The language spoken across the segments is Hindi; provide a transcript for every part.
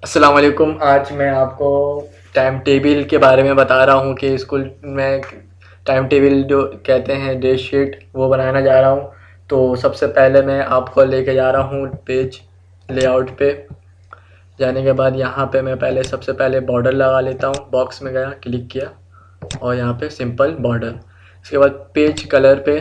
अस्सलाम वालेकुम। आज मैं आपको टाइम टेबल के बारे में बता रहा हूँ कि स्कूल में टाइम टेबल जो कहते हैं डेट शीट वो बनाना जा रहा हूँ। तो सबसे पहले मैं आपको लेके जा रहा हूँ पेज लेआउट पे। जाने के बाद यहाँ पे मैं पहले सबसे पहले बॉर्डर लगा लेता हूँ। बॉक्स में गया, क्लिक किया और यहाँ पे सिंपल बॉर्डर। इसके बाद पेज कलर पे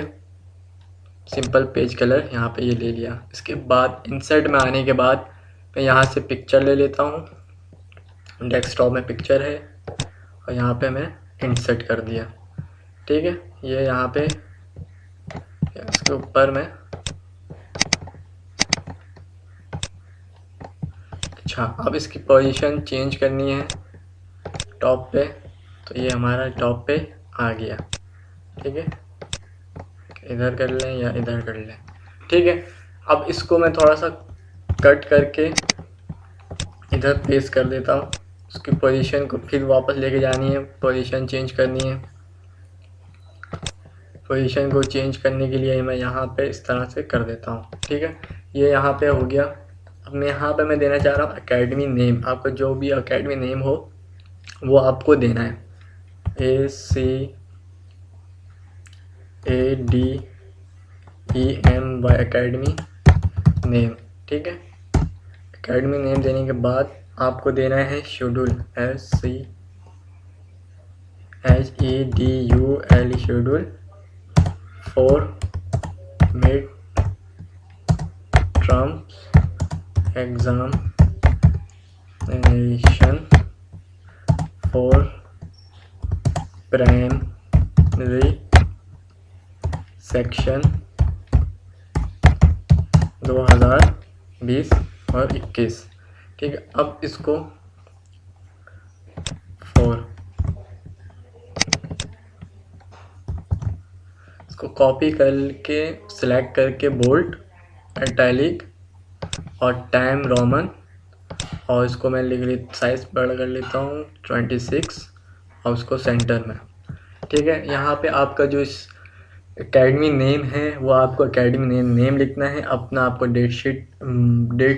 सिंपल पेज कलर यहाँ पे ये ले लिया। इसके बाद इंसर्ट में आने के बाद मैं यहाँ से पिक्चर ले लेता हूँ। डेस्कटॉप में पिक्चर है और यहाँ पे मैं इंसर्ट कर दिया। ठीक है, ये यहाँ पे इसके ऊपर मैं अच्छा, अब इसकी पोजीशन चेंज करनी है टॉप पे, तो ये हमारा टॉप पे आ गया। ठीक है, इधर कर लें या इधर कर लें। ठीक है, अब इसको मैं थोड़ा सा कट करके इधर पेस्ट कर देता हूँ। उसकी पोजीशन को फिर वापस लेके जानी है, पोजीशन चेंज करनी है। पोजीशन को चेंज करने के लिए मैं यहाँ पे इस तरह से कर देता हूँ। ठीक है, ये यहाँ पे हो गया। अब मैं यहाँ पे मैं देना चाह रहा हूँ एकेडमी नेम। आपका जो भी एकेडमी नेम हो वो आपको देना है। ACADEMY academy name. ठीक है, एकेडमी नेम देने के बाद आपको देना है schedule, SCHEDUL schedule for mid terms examination for primary section 2020 और 21। ठीक है, अब इसको कॉपी करके सिलेक्ट करके बोल्ड, इटैलिक और टाइम रोमन, और इसको मैं लिख ले साइज़ बड़ा कर लेता हूँ 26 और उसको सेंटर में। ठीक है, यहाँ पे आपका जो इस एकेडमी नेम है वो आपको एकेडमी नेम लिखना है अपना। आपको डेट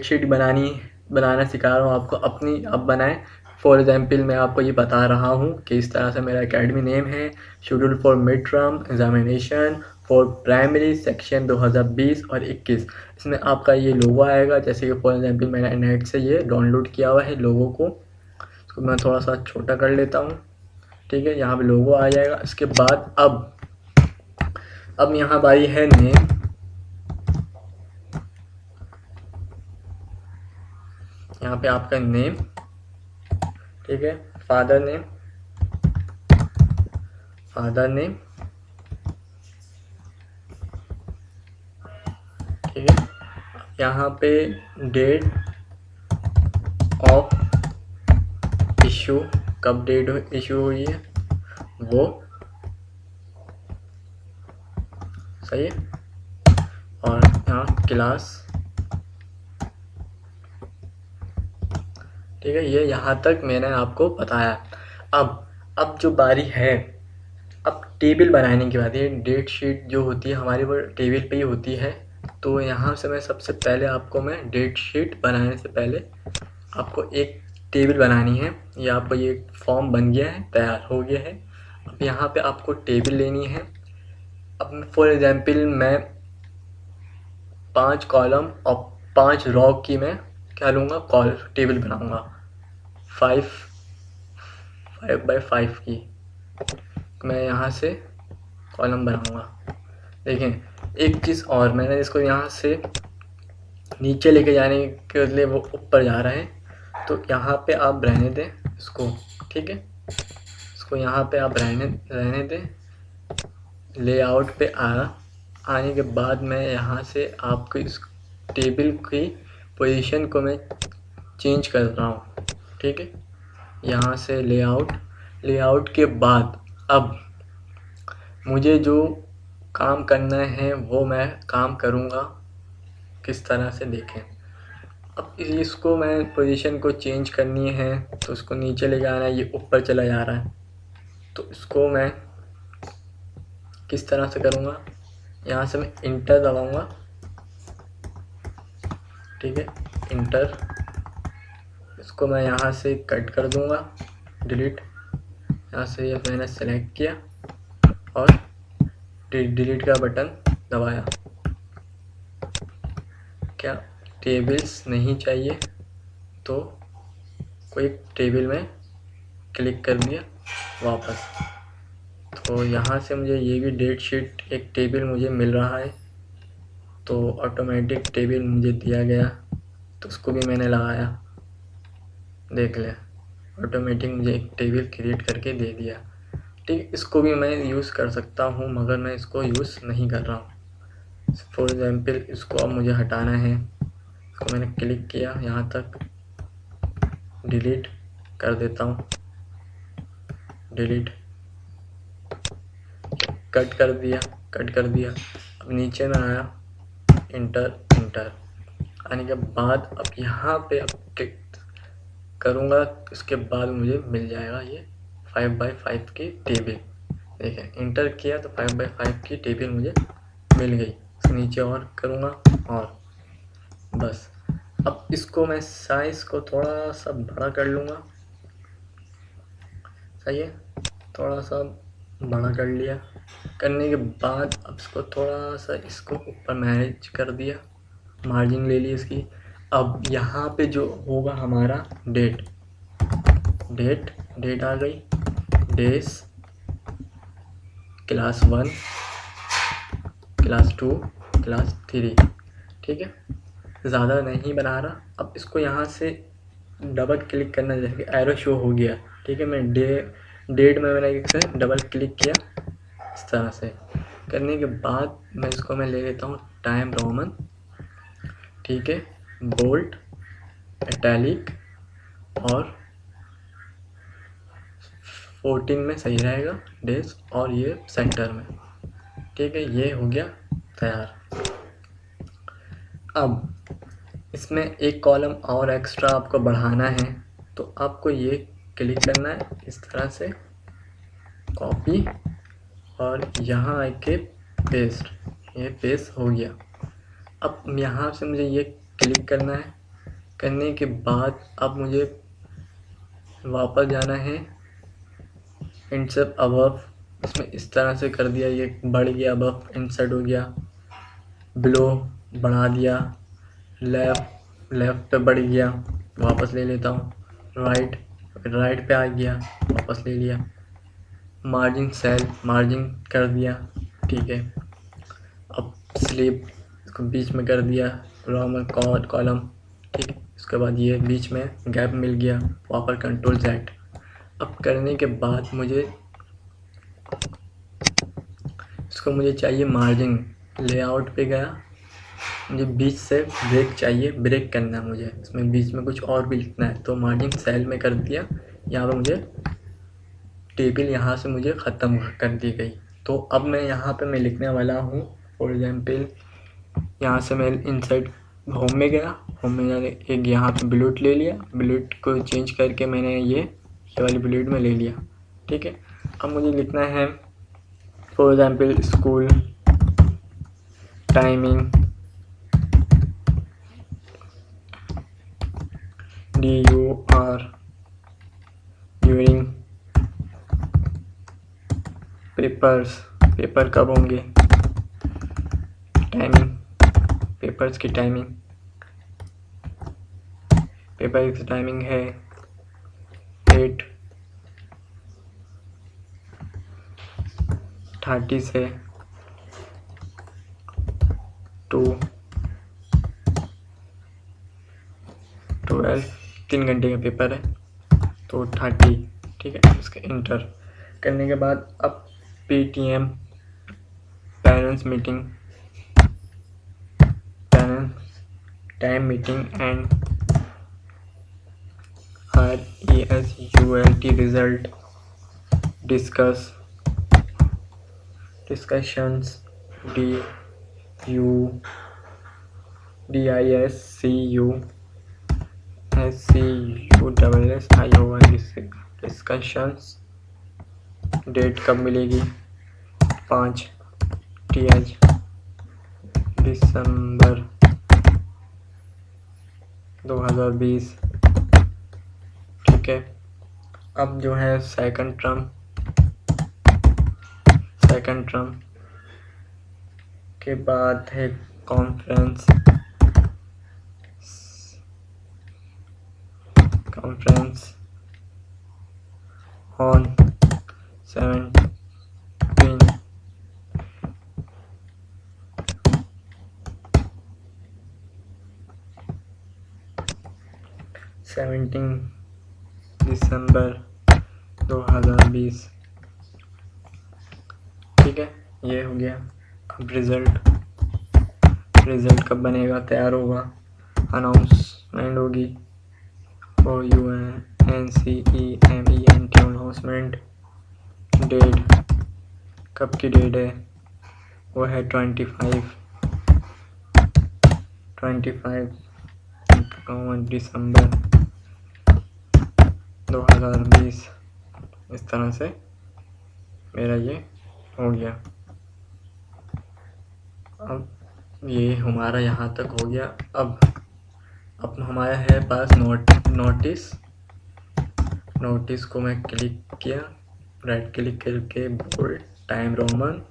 शीट बनाना सिखा रहा हूँ आपको, अपनी अब बनाएं। फॉर एग्जाम्पल मैं आपको ये बता रहा हूँ कि इस तरह से मेरा एकेडमी नेम है, schedule for mid term examination for primary section 2020 और 21। इसमें आपका ये लोगो आएगा। जैसे कि फॉर एग्जाम्पल मैंने नेट से ये डाउनलोड किया हुआ है लोगो को, इसको मैं थोड़ा सा छोटा कर लेता हूँ। ठीक है, यहाँ पे लोगो आ जाएगा। इसके बाद अब यहाँ बारी है नेम। यहाँ पे आपका नेम, ठीक है, फादर नेम, ठीक है। यहाँ पे डेट ऑफ इशू, कब डेट इशू हुई है वो सही है। और यहाँ क्लास, ठीक है। ये यहाँ तक मैंने आपको बताया। अब जो बारी है, अब टेबल बनाने की बात है। डेट शीट जो होती है हमारी वो टेबल पे ही होती है। तो यहाँ से मैं सबसे पहले आपको मैं डेट शीट बनाने से पहले आपको एक टेबल बनानी है। ये आपको ये फॉर्म बन गया है, तैयार हो गया है। अब यहाँ पे आपको टेबल लेनी है। अब फॉर एग्जांपल मैं 5 कॉलम और 5 रो की मैं क्या लूँगा, टेबल बनाऊँगा 5 बाई 5 की। मैं यहाँ से कॉलम बनाऊँगा। देखें एक चीज़ और, मैंने इसको यहाँ से नीचे लेके जाने के लिए वो ऊपर जा रहा है, तो यहाँ पे आप रहने दें इसको। ठीक है, इसको यहाँ पे आप रहने दें। लेआउट पे आने के बाद मैं यहाँ से आपको इस टेबल की पोजीशन को मैं चेंज कर रहा हूँ। ठीक है, यहाँ से लेआउट के बाद अब मुझे जो काम करना है वो मैं काम करूँगा। किस तरह से देखें, अब इसको मैं पोजीशन को चेंज करनी है तो उसको नीचे ले जाना है, ये ऊपर चला जा रहा है। तो इसको मैं किस तरह से करूँगा, यहाँ से मैं इंटर दबाऊँगा। ठीक है, इंटर, इसको मैं यहाँ से कट कर दूँगा, डिलीट। यहाँ से ये मैंने सेलेक्ट किया और डिलीट का बटन दबाया। क्या टेबल्स नहीं चाहिए तो कोई टेबल में क्लिक कर दिया वापस। तो यहाँ से मुझे ये भी डेट शीट एक टेबल मुझे मिल रहा है, तो ऑटोमेटिक टेबल मुझे दिया गया, तो उसको भी मैंने लगाया। देख ले, ऑटोमेटिक मुझे एक टेबल क्रिएट करके दे दिया। ठीक, इसको भी मैं यूज़ कर सकता हूँ, मगर मैं इसको यूज़ नहीं कर रहा हूँ। फॉर एग्जाम्पल इसको अब मुझे हटाना है, इसको मैंने क्लिक किया, यहाँ तक डिलीट कर देता हूँ, डिलीट, कट कर दिया। अब नीचे में आया, इंटर आने के बाद अब यहाँ पे अब क्लिक करूँगा, इसके बाद मुझे मिल जाएगा ये 5x5 की टेबल। देखें, इंटर किया तो 5x5 की टेबल मुझे मिल गई। इसके नीचे और करूँगा और बस। अब इसको मैं साइज़ को थोड़ा सा बड़ा कर लूँगा, सही है, थोड़ा सा बड़ा कर लिया। करने के बाद अब इसको थोड़ा सा इसको ऊपर मैनेज कर दिया, मार्जिन ले ली इसकी। अब यहाँ पे जो होगा हमारा डेट आ गई, डेज क्लास 1, क्लास 2, क्लास 3। ठीक है, ज़्यादा नहीं बना रहा। अब इसको यहाँ से डबल क्लिक करना, जैसे कि एरो शो हो गया। ठीक है, मैं डेट में मैंने एक से डबल क्लिक किया, इस तरह से करने के बाद मैं इसको मैं ले लेता हूँ टाइम रोमन। ठीक है, बोल्ड, इटैलिक और 14 में सही रहेगा डेज, और ये सेंटर में। ठीक है, ये हो गया तैयार। अब इसमें एक कॉलम और एक्स्ट्रा आपको बढ़ाना है, तो आपको ये क्लिक करना है, इस तरह से कॉपी और यहाँ आके पेस्ट। ये पेस्ट हो गया। अब यहाँ से मुझे ये क्लिक करना है, करने के बाद अब मुझे वापस जाना है इंसर्ट अबव। इसमें इस तरह से कर दिया, ये बढ़ गया, अबव इंसर्ट हो गया, बिलो बढ़ा दिया, लेफ़्ट पे बढ़ गया, वापस ले लेता हूँ, राइट पे आ गया, वापस ले लिया, मार्जिन सेल मार्जिन कर दिया। ठीक है, अब स्लीप इसको बीच में कर दिया, रोमन कॉलम। ठीक है, उसके बाद ये बीच में गैप मिल गया, वापस कंट्रोल Z। अब करने के बाद मुझे चाहिए मार्जिन, लेआउट पे गया, मुझे बीच से ब्रेक चाहिए, ब्रेक करना है मुझे, इसमें बीच में कुछ और भी लिखना है, तो मार्जिन सेल में कर दिया। यहाँ पे मुझे टेबल यहाँ से मुझे ख़त्म कर दी गई। तो अब मैं यहाँ पे मैं लिखने वाला हूँ, फॉर एग्जांपल यहाँ से मैं इंसर्ट होम में गया, होम में जाने एक यहाँ पे बुलेट ले लिया, बुलेट को चेंज करके मैंने ये वाली बुलेट में ले लिया। ठीक है, अब मुझे लिखना है for example school timing, DUR during, paper कब होंगे, टाइमिंग, पेपर्स की टाइमिंग, पेपर की टाइमिंग है 8:30 से 2:12, 3 घंटे का पेपर है, तो 30। ठीक है, इसका इंटर करने के बाद अब PTM parents meeting, time meeting and RESULT result discussions DISCUSSION discussions. Date कब मिलेगी, 5 दिसंबर 2020। ठीक है। अब जो है सेकंड टर्म के बाद है कॉन्फ्रेंस ऑन 17 दिसंबर 2020। ठीक है, ये हो गया। अब रिजल्ट कब बनेगा, तैयार होगा, अनाउंसमेंट होगी, OUNCEMENT अनाउंसमेंट। डेट, कब की डेट है, वो है 25 दिसंबर 2020। इस तरह से मेरा ये हो गया। अब ये हमारा यहाँ तक हो गया। अब हमारा है पास नोटिस को मैं क्लिक किया, राइट क्लिक करके बोल्ड टाइम रोमन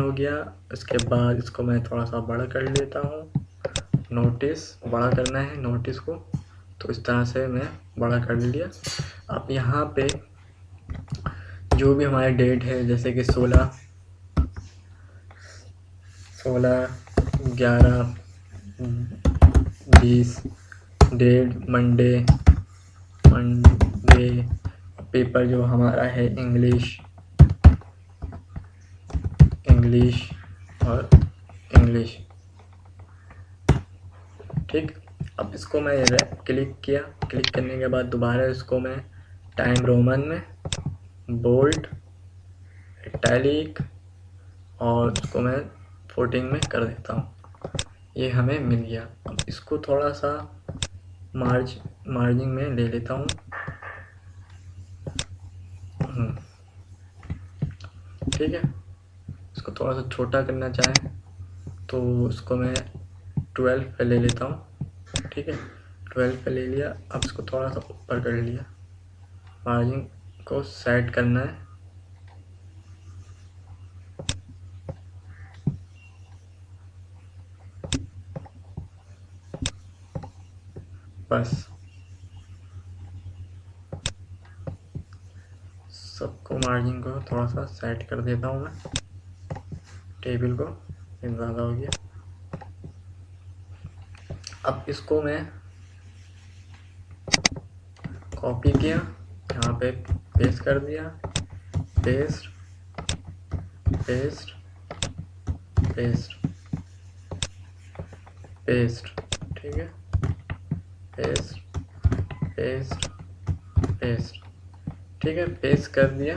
हो गया। उसके बाद इसको मैं थोड़ा सा बड़ा कर लेता हूँ। नोटिस बड़ा करना है नोटिस को, तो इस तरह से मैं बड़ा कर लिया। अब यहाँ पे जो भी हमारी डेट है, जैसे कि 16/11/20 डेट मंडे। पेपर जो हमारा है इंग्लिश और इंग्लिश। ठीक, अब इसको मैं क्लिक किया। क्लिक करने के बाद दोबारा इसको मैं टाइम रोमन में, बोल्ड, इटैलिक और इसको मैं 14 में कर देता हूँ। ये हमें मिल गया। अब इसको थोड़ा सा मार्जिन में ले लेता हूँ। ठीक है, इसको थोड़ा सा छोटा करना चाहें तो इसको मैं 12 पे ले लेता हूँ। ठीक है, 12 पे ले लिया। अब इसको थोड़ा सा ऊपर कर लिया। मार्जिन को सेट करना है। बस सबको मार्जिन को थोड़ा सा सेट कर देता हूँ मैं। टेबल को ज़्यादा हो गया। अब इसको मैं कॉपी किया, यहाँ पे पेस्ट कर दिया। पेस्ट। ठीक है, पेस्ट। ठीक है, पेस्ट कर दिया।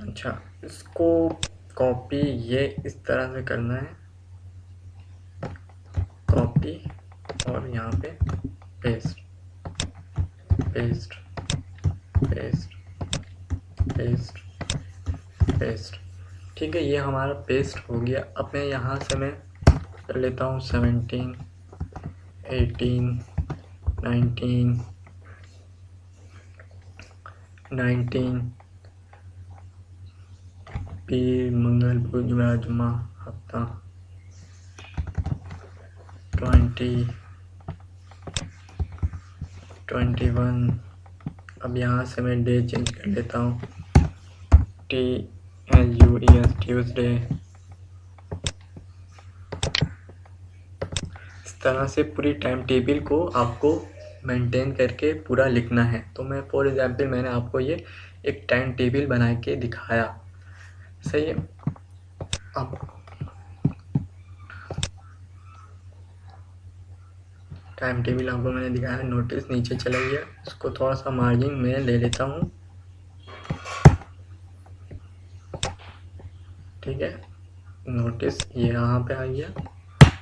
अच्छा, इसको कॉपी ये इस तरह से करना है, कॉपी और यहाँ पे पेस्ट। ठीक है, ये हमारा पेस्ट हो गया। अब मैं यहाँ से मैं कर लेता हूँ 17, 18, 19 पीर, मंगल, बुध, जुमा, हफ्ता, 20, 21। अब यहाँ से मैं डे चेंज कर लेता हूँ, TUES, ट्यूसडे। इस तरह से पूरी टाइम टेबल को आपको मेंटेन करके पूरा लिखना है। तो मैं फॉर एग्जांपल मैंने आपको ये एक टाइम टेबल बना के दिखाया, सही है। अब टाइम टेबल आपको मैंने दिखाया। नोटिस नीचे चला गया, इसको थोड़ा सा मार्जिन में ले लेता हूँ। ठीक है, नोटिस ये यहाँ पे आ गया,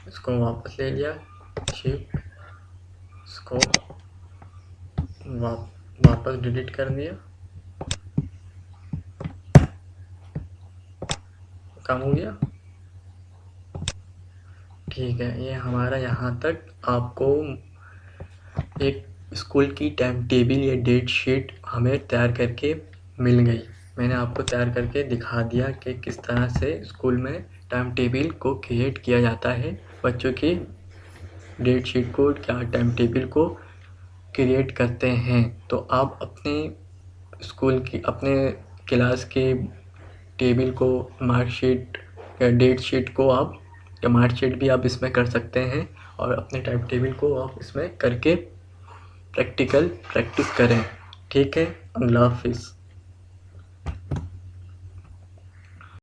इसको वापस ले लिया, शिफ्ट, इसको वापस डिलीट कर दिया, कम हो गया। ठीक है, ये हमारा यहाँ तक आपको एक स्कूल की टाइम टेबल या डेट शीट हमें तैयार करके मिल गई। मैंने आपको तैयार करके दिखा दिया कि किस तरह से स्कूल में टाइम टेबल को क्रिएट किया जाता है, बच्चों की डेट शीट को या टाइम टेबल को क्रिएट करते हैं। तो आप अपने स्कूल की, अपने क्लास के टेबल को, मार्कशीट या डेट शीट को आप, या मार्कशीट भी आप इसमें कर सकते हैं, और अपने टाइम टेबल को आप इसमें करके प्रैक्टिस करें। ठीक है, अल्लाह हाफिज़।